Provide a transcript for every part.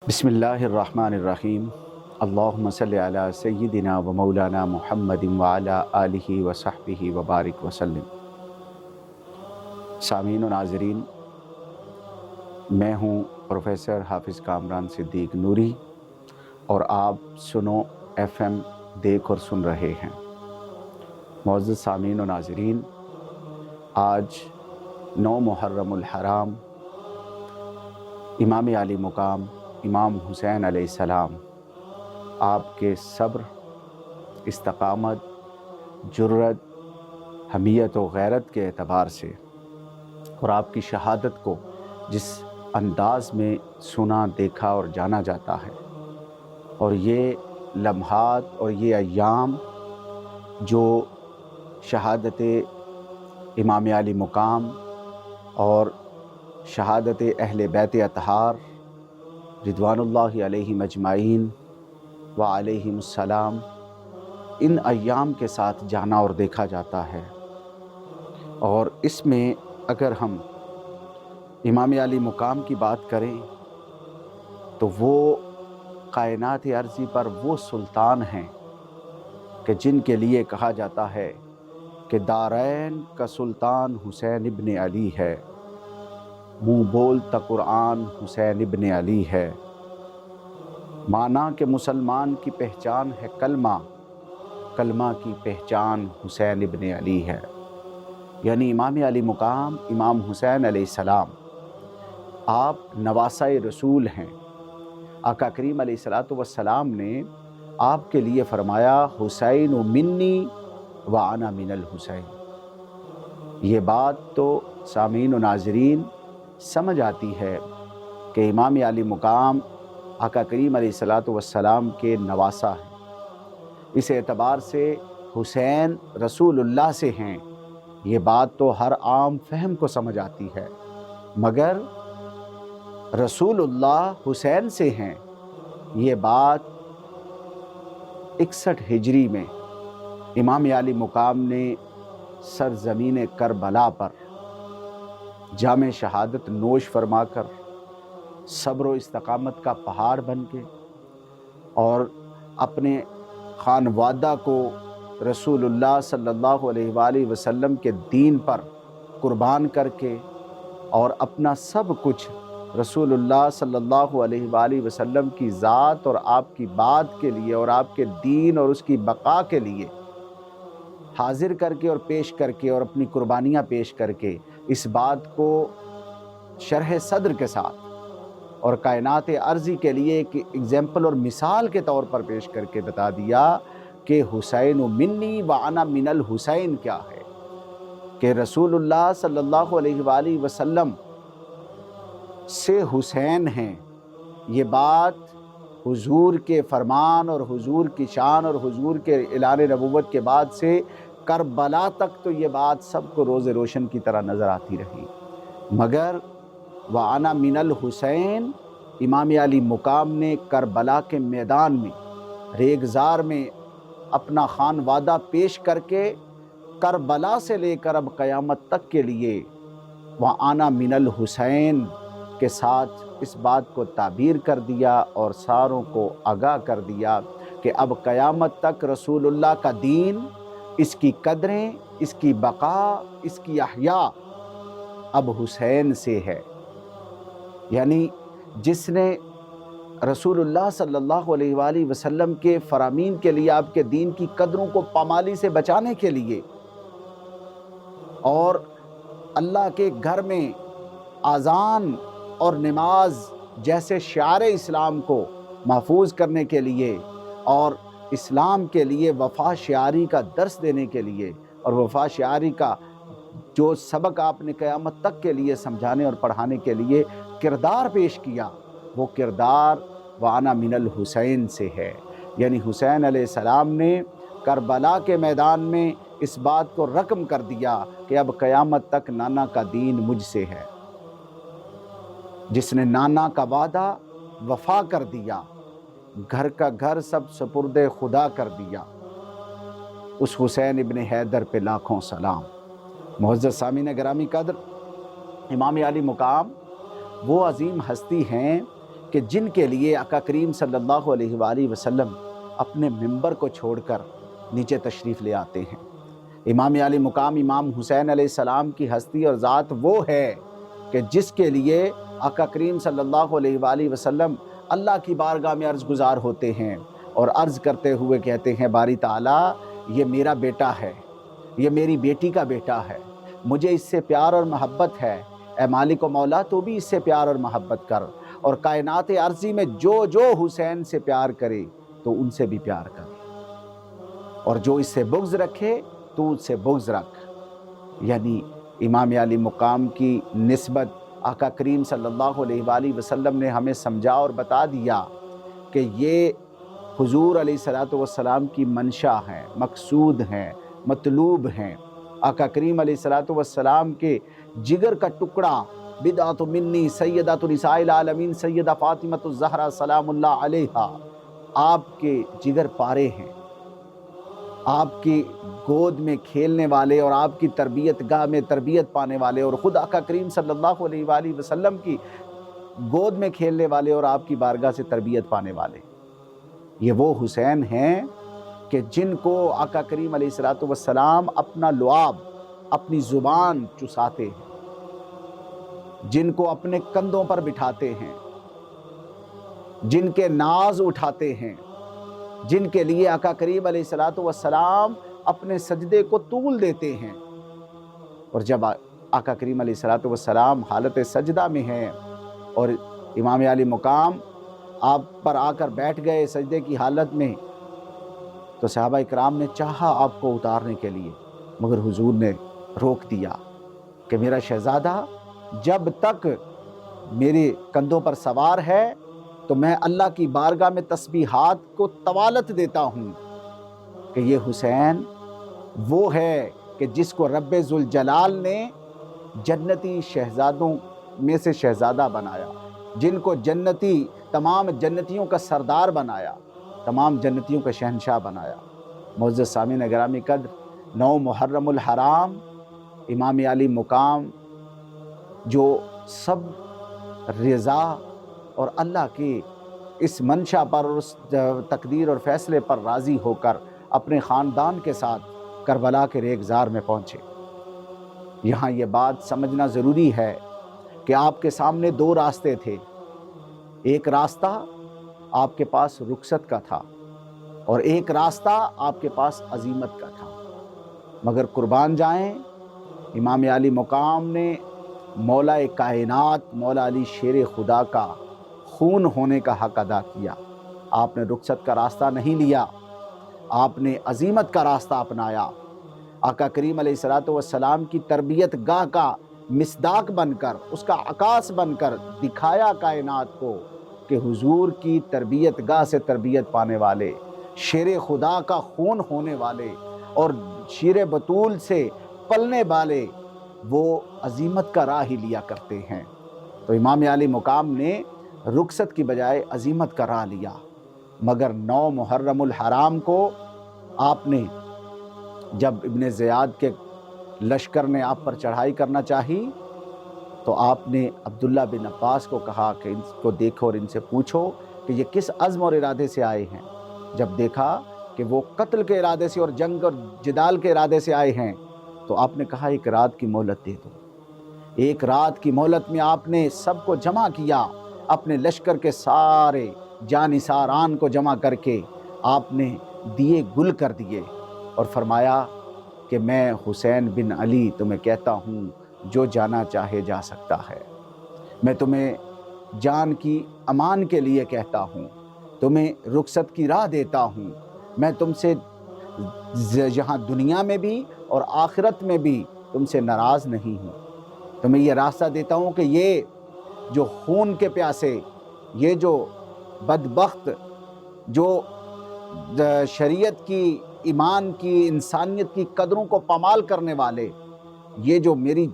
بسم اللہ الرحمن الرحیم اللہم صلی علی سیدنا و مولانا محمد وعلی آلہ و صحبہ وبارک وسلم۔ سامعین و ناظرین، میں ہوں پروفیسر حافظ کامران صدیق نوری اور آپ سنو ایف ایم دیکھ اور سن رہے ہیں۔ معزز سامعین و ناظرین، آج 9 محرم الحرام امام علی مقام امام حسین علیہ السلام آپ کے صبر، استقامت، جرأت، حمیت و غیرت کے اعتبار سے اور آپ کی شہادت کو جس انداز میں سنا، دیکھا اور جانا جاتا ہے، اور یہ لمحات اور یہ ایام جو شہادت امام علی مقام اور شہادت اہل بیت اطہار رضوان اللہ علیہم اجمعین و علیہم السلام، ان ایام کے ساتھ جانا اور دیکھا جاتا ہے۔ اور اس میں اگر ہم امام علی مقام کی بات کریں تو وہ کائنات ارضی پر وہ سلطان ہیں کہ جن کے لیے کہا جاتا ہے کہ دارین کا سلطان حسین ابن علی ہے، منہ بولتا قرآن حسین ابن علی ہے، مانا کہ مسلمان کی پہچان ہے کلمہ، کلمہ کی پہچان حسین ابن علی ہے۔ یعنی امام علی مقام امام حسین علیہ السلام آپ نواسۂ رسول ہیں۔ آقا کریم علیہ السلام نے آپ کے لیے فرمایا حسین منی و انا من الحسین۔ یہ بات تو سامعین و ناظرین سمجھ آتی ہے کہ امام علی مقام آقا کریم علیہ السلام کے نواسہ ہیں، اس اعتبار سے حسین رسول اللہ سے ہیں۔ یہ بات تو ہر عام فہم کو سمجھ آتی ہے، مگر رسول اللہ حسین سے ہیں، یہ بات 61 ہجری میں امام علی مقام نے سرزمین کربلا پر جام شہادت نوش فرما کر صبر و استقامت کا پہاڑ بن کے اور اپنے خانوادہ کو رسول اللہ صلی اللہ علیہ وآلہ وسلم کے دین پر قربان کر کے اور اپنا سب کچھ رسول اللہ صلی اللہ علیہ وآلہ وسلم کی ذات اور آپ کی بات کے لیے اور آپ کے دین اور اس کی بقا کے لیے حاضر کر کے اور پیش کر کے اور اپنی قربانیاں پیش کر کے اس بات کو شرح صدر کے ساتھ اور کائنات ارضی کے لیے ایک ایگزامپل اور مثال کے طور پر پیش کر کے بتا دیا کہ حسین منی و انا من الحسین کیا ہے، کہ رسول اللہ صلی اللہ علیہ وآلہ وسلم سے حسین ہیں۔ یہ بات حضور کے فرمان اور حضور کی شان اور حضور کے اعلان نبوت کے بعد سے کربلا تک تو یہ بات سب کو روز روشن کی طرح نظر آتی رہی، مگر وَأَنَا مِنَ الْحُسَيْن امام علی مقام نے کربلا کے میدان میں ریگزار میں اپنا خانوادہ پیش کر کے کربلا سے لے کر اب قیامت تک کے لیے وَأَنَا مِنَ الْحُسَيْن کے ساتھ اس بات کو تعبیر کر دیا اور ساروں کو آگاہ کر دیا کہ اب قیامت تک رسول اللہ کا دین، اس کی قدریں، اس کی بقا، اس کی احیاء اب حسین سے ہے۔ یعنی جس نے رسول اللہ صلی اللہ علیہ وآلہ وسلم کے فرامین کے لیے، آپ کے دین کی قدروں کو پامالی سے بچانے کے لیے اور اللہ کے گھر میں اذان اور نماز جیسے شعار اسلام کو محفوظ کرنے کے لیے اور اسلام کے لیے وفا شعاری کا درس دینے کے لیے اور وفا شعاری کا جو سبق آپ نے قیامت تک کے لیے سمجھانے اور پڑھانے کے لیے کردار پیش کیا، وہ کردار وَأَنَا مِنَ الْحُسَيْن سے ہے۔ یعنی حسین علیہ السلام نے کربلا کے میدان میں اس بات کو رقم کر دیا کہ اب قیامت تک نانا کا دین مجھ سے ہے۔ جس نے نانا کا وعدہ وفا کر دیا، گھر کا گھر سب سپرد خدا کر دیا، اس حسین ابن حیدر پہ لاکھوں سلام۔ معزز سامعین گرامی قدر، امام علی مقام وہ عظیم ہستی ہیں کہ جن کے لیے آقا کریم صلی اللہ علیہ وآلہ وسلم اپنے منبر کو چھوڑ کر نیچے تشریف لے آتے ہیں۔ امام علی مقام امام حسین علیہ السلام کی ہستی اور ذات وہ ہے کہ جس کے لیے آقا کریم صلی اللہ علیہ وآلہ وسلم اللہ کی بارگاہ میں عرض گزار ہوتے ہیں اور عرض کرتے ہوئے کہتے ہیں باری تعالیٰ یہ میرا بیٹا ہے، یہ میری بیٹی کا بیٹا ہے، مجھے اس سے پیار اور محبت ہے، اے مالک و مولا تو بھی اس سے پیار اور محبت کر، اور کائنات ارضی میں جو جو حسین سے پیار کرے تو ان سے بھی پیار کر، اور جو اس سے بغض رکھے تو اس سے بغض رکھ۔ یعنی امام علی مقام کی نسبت آقا کریم صلی اللہ علیہ وآلہ وسلم نے ہمیں سمجھا اور بتا دیا کہ یہ حضور علیہ السلام کی منشا ہیں، مقصود ہیں، مطلوب ہیں۔ آقا کریم علیہ السلام کے جگر کا ٹکڑا بدعت منی سیدۃ نساء العالمین سیدہ فاطمہ الزہرا سلام اللہ علیہا آپ کے جگر پارے ہیں، آپ کی گود میں کھیلنے والے اور آپ کی تربیت گاہ میں تربیت پانے والے، اور خود آقا کریم صلی اللہ علیہ وآلہ وسلم کی گود میں کھیلنے والے اور آپ کی بارگاہ سے تربیت پانے والے، یہ وہ حسین ہیں کہ جن کو آقا کریم علیہ السلام اپنا لعاب، اپنی زبان چساتے ہیں، جن کو اپنے کندھوں پر بٹھاتے ہیں، جن کے ناز اٹھاتے ہیں، جن کے لیے آقا کریم علیہ السلام اپنے سجدے کو طول دیتے ہیں۔ اور جب آقا کریم علیہ السلام حالت سجدہ میں ہیں اور امام علی مقام آپ پر آ کر بیٹھ گئے سجدے کی حالت میں، تو صحابہ اکرام نے چاہا آپ کو اتارنے کے لیے، مگر حضور نے روک دیا کہ میرا شہزادہ جب تک میرے کندھوں پر سوار ہے تو میں اللہ کی بارگاہ میں تسبیحات کو طوالت دیتا ہوں کہ یہ حسین وہ ہے کہ جس کو رب ذوالجلال نے جنتی شہزادوں میں سے شہزادہ بنایا، جن کو جنتی تمام جنتیوں کا سردار بنایا، تمام جنتیوں کا شہنشاہ بنایا۔ معزز سامعین گرامی قدر، 9 محرم الحرام امام علی مقام جو سب رضا اور اللہ کی اس منشا پر اور اس تقدیر اور فیصلے پر راضی ہو کر اپنے خاندان کے ساتھ کربلا کے ریگزار میں پہنچے۔ یہاں یہ بات سمجھنا ضروری ہے کہ آپ کے سامنے 2 راستے تھے، ایک راستہ آپ کے پاس رخصت کا تھا اور ایک راستہ آپ کے پاس عزیمت کا تھا، مگر قربان جائیں امام علی مقام نے مولا کائنات مولا علی شیر خدا کا خون ہونے کا حق ادا کیا۔ آپ نے رخصت کا راستہ نہیں لیا، آپ نے عزیمت کا راستہ اپنایا۔ آقا کریم علیہ السلام کی تربیت گاہ کا مصداق بن کر، اس کا عکاس بن کر دکھایا کائنات کو کہ حضور کی تربیت گاہ سے تربیت پانے والے، شیر خدا کا خون ہونے والے اور شیر بطول سے پلنے والے وہ عزیمت کا راہ ہی لیا کرتے ہیں۔ تو امام علی مقام نے رخصت کی بجائے عزیمت کا راہ لیا، مگر 9 محرم الحرام کو آپ نے جب ابن زیاد کے لشکر نے آپ پر چڑھائی کرنا چاہی تو آپ نے عبداللہ بن عباس کو کہا کہ ان کو دیکھو اور ان سے پوچھو کہ یہ کس عزم اور ارادے سے آئے ہیں۔ جب دیکھا کہ وہ قتل کے ارادے سے اور جنگ اور جدال کے ارادے سے آئے ہیں تو آپ نے کہا 1 رات کی مہلت دے دو۔ 1 رات کی مہلت میں آپ نے سب کو جمع کیا، اپنے لشکر کے سارے جانثاران کو جمع کر کے آپ نے دیے گل کر دیے اور فرمایا کہ میں حسین بن علی تمہیں کہتا ہوں جو جانا چاہے جا سکتا ہے، میں تمہیں جان کی امان کے لیے کہتا ہوں، تمہیں رخصت کی راہ دیتا ہوں، میں تم سے یہاں دنیا میں بھی اور آخرت میں بھی تم سے ناراض نہیں ہوں، تمہیں یہ راستہ دیتا ہوں کہ یہ جو خون کے پیاسے، یہ جو بدبخت، جو شریعت کی، ایمان کی، انسانیت کی قدروں کو پامال کرنے والے، یہ جو میری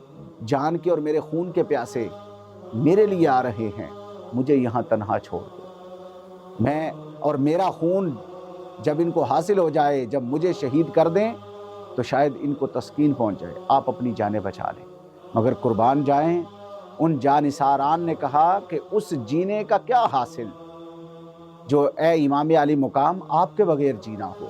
جان کے اور میرے خون کے پیاسے میرے لیے آ رہے ہیں، مجھے یہاں تنہا چھوڑ دو، میں اور میرا خون جب ان کو حاصل ہو جائے، جب مجھے شہید کر دیں تو شاید ان کو تسکین پہنچ جائے، آپ اپنی جانیں بچا لیں۔ مگر قربان جائیں ان جانثاران نے کہا کہ اس جینے کا کیا حاصل جو اے امام علی مقام آپ کے بغیر جینا ہو۔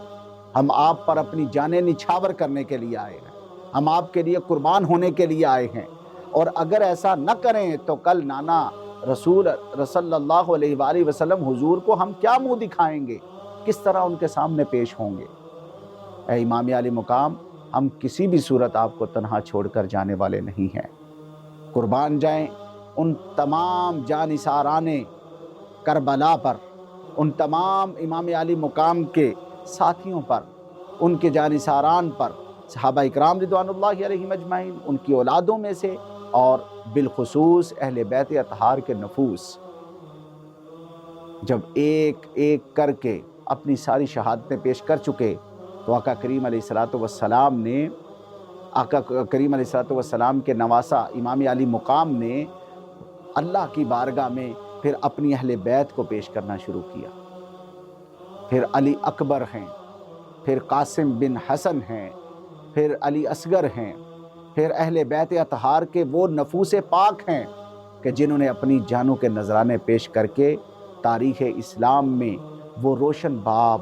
ہم آپ پر اپنی جانیں نچھاور کرنے کے لیے آئے ہیں، ہم آپ کے لیے قربان ہونے کے لیے آئے ہیں، اور اگر ایسا نہ کریں تو کل نانا رسول صلی اللہ علیہ وآلہ وسلم حضور کو ہم کیا منہ دکھائیں گے، کس طرح ان کے سامنے پیش ہوں گے۔ اے امام علی مقام، ہم کسی بھی صورت آپ کو تنہا چھوڑ کر جانے والے نہیں ہیں۔ قربان جائیں ان تمام جانثاران کربلا پر، ان تمام امام علی مقام کے ساتھیوں پر، ان کے جانثاران پر، صحابہ اکرام رضوان اللہ علیہم اجمعین، ان کی اولادوں میں سے، اور بالخصوص اہل بیت اطہار کے نفوس، جب ایک ایک کر کے اپنی ساری شہادتیں پیش کر چکے تو آقا کریم علیہ السلام نے، آقا کریم علیہ السلام کے نواسہ امام علی مقام نے اللہ کی بارگاہ میں پھر اپنی اہل بیت کو پیش کرنا شروع کیا۔ پھر علی اکبر ہیں، پھر قاسم بن حسن ہیں، پھر علی اصغر ہیں، پھر اہل بیت اطہار کے وہ نفوس پاک ہیں کہ جنہوں نے اپنی جانوں کے نذرانے پیش کر کے تاریخ اسلام میں وہ روشن باب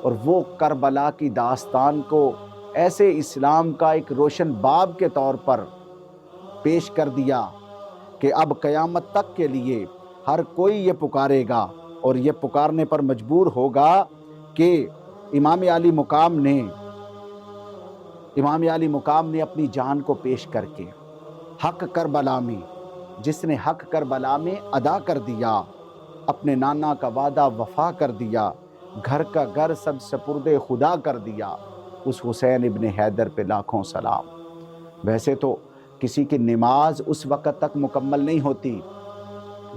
اور وہ کربلا کی داستان کو ایسے اسلام کا ایک روشن باب کے طور پر پیش کر دیا کہ اب قیامت تک کے لیے ہر کوئی یہ پکارے گا اور یہ پکارنے پر مجبور ہوگا کہ امام علی مقام نے اپنی جان کو پیش کر کے حق کربلا میں، جس نے حق کربلا میں ادا کر دیا، اپنے نانا کا وعدہ وفا کر دیا، گھر کا گھر سب سپرد خدا کر دیا، اس حسین ابن حیدر پہ لاکھوں سلام۔ ویسے تو کسی کی نماز اس وقت تک مکمل نہیں ہوتی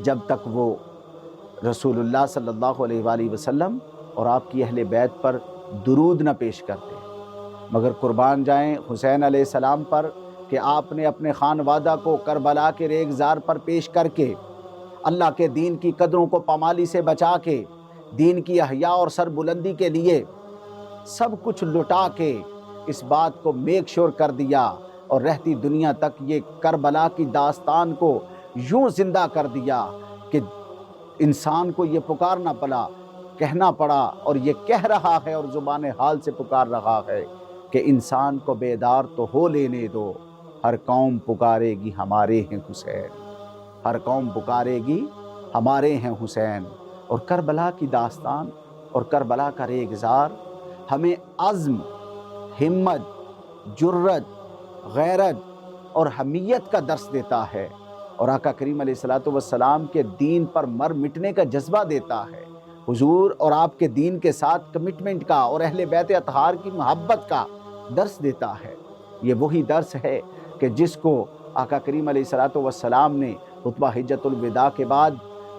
جب تک وہ رسول اللہ صلی اللہ علیہ وآلہ وسلم اور آپ کی اہل بیت پر درود نہ پیش کرتے، مگر قربان جائیں حسین علیہ السلام پر کہ آپ نے اپنے خانوادہ کو کربلا کے ریگزار پر پیش کر کے اللہ کے دین کی قدروں کو پامالی سے بچا کے دین کی احیاء اور سربلندی کے لیے سب کچھ لٹا کے اس بات کو میک شور کر دیا اور رہتی دنیا تک یہ کربلا کی داستان کو یوں زندہ کر دیا کہ انسان کو یہ پکارنا پڑا، کہنا پڑا، اور یہ کہہ رہا ہے اور زبان حال سے پکار رہا ہے کہ انسان کو بیدار تو ہو لینے دو، ہر قوم پکارے گی ہمارے ہیں حسین، ہر قوم پکارے گی ہمارے ہیں حسین۔ اور کربلا کی داستان اور کربلا کا ریگزار ہمیں عزم، ہمت، جرت، غیرت اور حمیت کا درس دیتا ہے، اور آقا کریم علیہ السلام کے دین پر مر مٹنے کا جذبہ دیتا ہے، حضور اور آپ کے دین کے ساتھ کمٹمنٹ کا اور اہل بیت اطہار کی محبت کا درس دیتا ہے۔ یہ وہی درس ہے کہ جس کو آقا کریم علیہ السلام نے خطبہ حجۃ الوداع کے بعد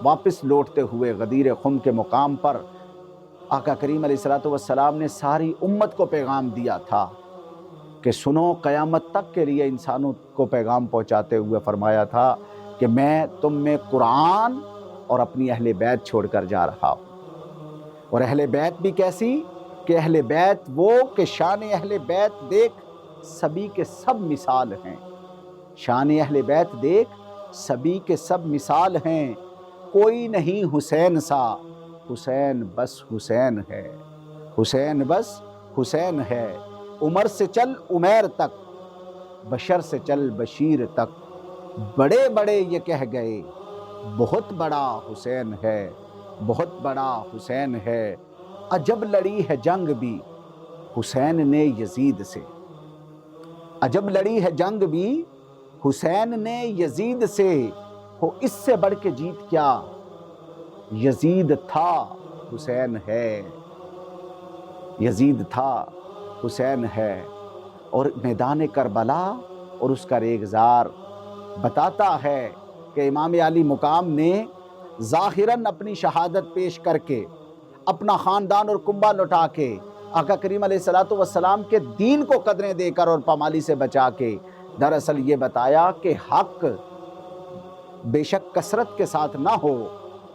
واپس لوٹتے ہوئے غدیر خم کے مقام پر آقا کریم علیہ السلام نے ساری امت کو پیغام دیا تھا کہ سنو، قیامت تک کے لیے انسانوں کو پیغام پہنچاتے ہوئے فرمایا تھا کہ میں تم میں قرآن اور اپنی اہل بیت چھوڑ کر جا رہا ہوں۔ اور اہل بیت بھی کیسی کہ اہل بیت وہ کہ شان اہل بیت دیکھ سبھی کے سب مثال ہیں، شان اہل بیت دیکھ سبھی کے سب مثال ہیں، کوئی نہیں حسین سا، حسین بس حسین ہے، حسین بس حسین ہے، عمر سے چل عمیر تک، بشر سے چل بشیر تک، بڑے بڑے یہ کہہ گئے بہت بڑا حسین ہے، بہت بڑا حسین ہے، عجب لڑی ہے جنگ بھی حسین نے یزید سے، عجب لڑی ہے جنگ بھی حسین نے یزید سے، ہو اس سے بڑھ کے جیت کیا، یزید تھا حسین ہے، یزید تھا حسین ہے۔ اور میدان کربلا اور اس کا ریگزار بتاتا ہے کہ امام علی مقام نے ظاہراً اپنی شہادت پیش کر کے اپنا خاندان اور کنبہ لٹا کے آقا کریم علیہ السلام کے دین کو قدریں دے کر اور پامالی سے بچا کے دراصل یہ بتایا کہ حق بے شک کثرت کے ساتھ نہ ہو،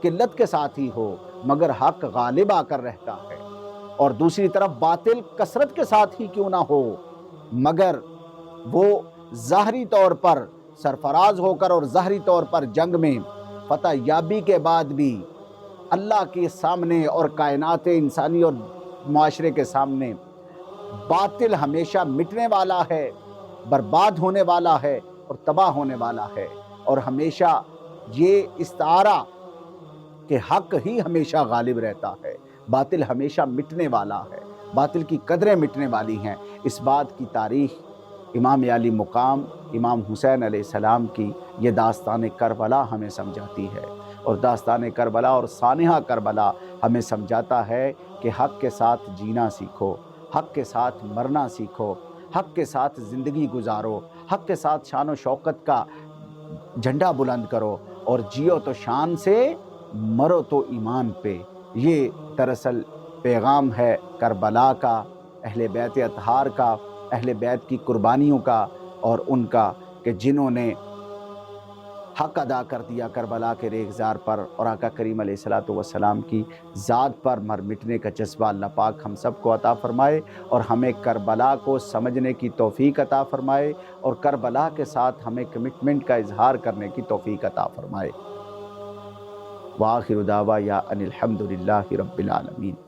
قلت کے ساتھ ہی ہو، مگر حق غالب آ کر رہتا ہے، اور دوسری طرف باطل کثرت کے ساتھ ہی کیوں نہ ہو مگر وہ ظاہری طور پر سرفراز ہو کر اور ظاہری طور پر جنگ میں فتح یابی کے بعد بھی اللہ کے سامنے اور کائنات انسانی اور معاشرے کے سامنے باطل ہمیشہ مٹنے والا ہے، برباد ہونے والا ہے اور تباہ ہونے والا ہے، اور ہمیشہ یہ استعارہ کہ حق ہی ہمیشہ غالب رہتا ہے، باطل ہمیشہ مٹنے والا ہے، باطل کی قدریں مٹنے والی ہیں۔ اس بات کی تاریخ امام علی مقام امام حسین علیہ السلام کی یہ داستان کربلا ہمیں سمجھاتی ہے، اور داستان کربلا اور سانحہ کربلا ہمیں سمجھاتا ہے کہ حق کے ساتھ جینا سیکھو، حق کے ساتھ مرنا سیکھو، حق کے ساتھ زندگی گزارو، حق کے ساتھ شان و شوکت کا جھنڈا بلند کرو، اور جیو تو شان سے، مرو تو ایمان پہ۔ یہ دراصل پیغام ہے کربلا کا، اہل بیت اطہار کا، اہل بیت کی قربانیوں کا اور ان کا، کہ جنہوں نے حق ادا کر دیا کربلا کے ریگزار پر، اور آقا کریم علیہ السلام کی ذات پر مر مٹنے کا جذبہ اللہ پاک ہم سب کو عطا فرمائے، اور ہمیں کربلا کو سمجھنے کی توفیق عطا فرمائے، اور کربلا کے ساتھ ہمیں کمٹمنٹ کا اظہار کرنے کی توفیق عطا فرمائے۔ وآخر دعوانا ان الحمد للہ رب العالمین۔